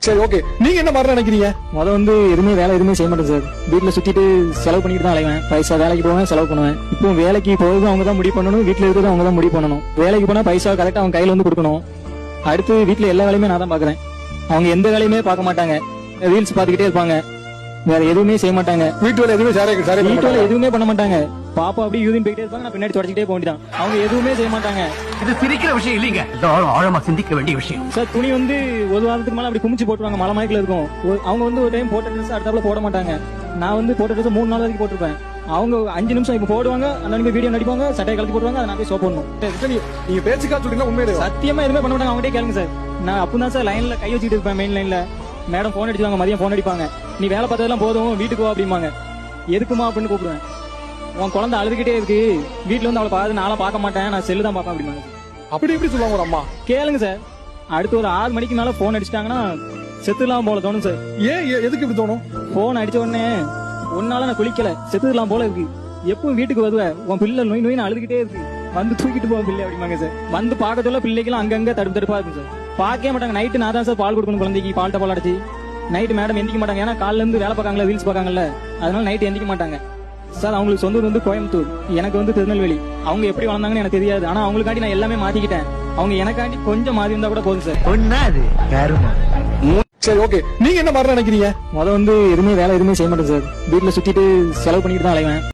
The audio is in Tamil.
சரி ஓகே, நீங்க என்ன மாதிரி நினைக்கிறீங்க? வந்து எதுவுமே வேலை எதுவுமே செய்ய மாட்டேன் சார். வீட்டுல சுத்திட்டு செலவு பண்ணிட்டு தான் அலைவேன். பைசா வேலைக்கு போவேன், செலவு பண்ணுவேன். இப்போ வேலைக்கு போகிறது அவங்க தான் முடிவு பண்ணணும், வீட்டுல இருக்கிறது அவங்க தான் முடிவு பண்ணணும். வேலைக்கு போனா பைசா கரெக்டா அவங்க கையில வந்து கொடுக்கணும். அடுத்து வீட்டுல எல்லா வேலையுமே நான் தான் பாக்குறேன். அவங்க எந்த வேலையுமே பார்க்க மாட்டாங்க, ரீல்ஸ் பாத்துக்கிட்டே இருப்பாங்க, வேற எதுவுமே செய்ய மாட்டாங்க. வீட்டு வேலை எதுவுமே வீட்டு வேலை எதுவுமே பண்ண மாட்டாங்க. பாப்பா அப்படியே யூரின் போயிட்டே இருப்பாங்க, நான் பின்னாடி தொடச்சிக்கிட்டே போக வேண்டியதான். அவங்க எதுவுமே செய்ய மாட்டாங்க. இது சிரிக்கிற விஷயம் இல்லீங்க, ஆழமா சிந்திக்க வேண்டிய விஷயம் சார். துணி வந்து ஒரு வாரத்துக்கு மேல அப்படி குமிச்சு போட்டுருவாங்க, மலை மயக்கில இருக்கும். அவங்க வந்து ஒரு டைம் போட்ட ட்ரெஸ் அடுத்தாப்புல போட மாட்டாங்க. நான் வந்து போட்ட ட்ரெஸ் 3 நாள் வரைக்கும் போட்டிருப்பேன். அவங்க 5 நிமிஷம் இப்ப போடுவாங்க, அந்த வீடியோ நடிப்பாங்க, சட்டையை கலத்தி போடுவாங்க, அதை நான் போய் சோப் பண்ணணும். நீங்க பேச்சுக்கா சொல்றீங்களா உண்மையிலே? சத்தியமா எதுவுமே பண்ண மாட்டாங்க. அவங்ககிட்ட கேளுங்க சார். நான் அப்பதான் சார் லைன்ல கை வச்சுட்டு இருப்பேன். மெயின் லைன்ல மேடம் போன் அடிச்சுவாங்க, மதியம் போன் அடிப்பாங்க. நீ வேலை பார்த்ததெல்லாம் போதும், வீட்டுக்கு வா அப்படிம்பாங்க. எதுக்குமா அப்படின்னு கூப்பிடுவேன். உன் குழந்தை அழுதுகிட்டே இருக்கு, வீட்டுல வந்து அவளை பார்த்து நான்லாம் பார்க்க மாட்டேன், நான் செல்லு தான் பார்ப்பேன் அப்படிம்பாங்க. அப்படி எப்படி சொல்லுவாங்க ஒரு அம்மா? கேளுங்க சார். அடுத்து ஒரு 6 மணிக்கு மேல போன் அடிச்சிட்டாங்கன்னா செத்துலாம் போல தோணும் சார். ஏன் எதுக்கு இப்படி தோணும்? போன் அடிச்ச உடனே ஒன்னால நான் குளிக்கல, செத்துலாம் போல இருக்கு, எப்பவும் வீட்டுக்கு வருவ, உன் பிள்ளை நோய் நோய் அழுதுகிட்டே இருக்கு, வந்து தூக்கிட்டு போவோம் பிள்ளை அப்படிம்பாங்க சார். வந்து பார்க்கறதுல பிள்ளைக்கெல்லாம் அங்கங்க தடுப்பு தடுப்பா இருக்கும் சார். பார்க்கவே மாட்டாங்க. நைட்டு நான் தான் சார் பால் கொடுக்கணும் குழந்தைக்கு, பால்ட்ட பால் அடிச்சு. நைட்டு மேடம் எந்திக்க மாட்டாங்க, ஏன்னா காலைல இருந்து வேலை பார்க்காங்களா, ரீல்ஸ் பார்க்காங்கல்ல, அதனால நைட்டு எந்திக்க மாட்டாங்க சார். அவங்களுக்கு சொந்த ஊர் வந்து கோயம்புத்தூர், எனக்கு வந்து திருநெல்வேலி. அவங்க எப்படி வளர்ந்தாங்கன்னு எனக்கு தெரியாது, ஆனா அவங்களுக்காண்டி நான் எல்லாமே மாத்திக்கிட்டேன். அவங்க எனக்காண்டி கொஞ்சம் மாறி இருந்தா கூட போதும் சார். சரி ஓகே, நீங்க என்ன மாதிரி நினைக்கிறீங்க? வந்து எதுவுமே வேலை எதுவுமே செய்ய மாட்டேன் சார். வீட்டுல சுத்திட்டு செலவு பண்ணிட்டு தான் அலைவேன்.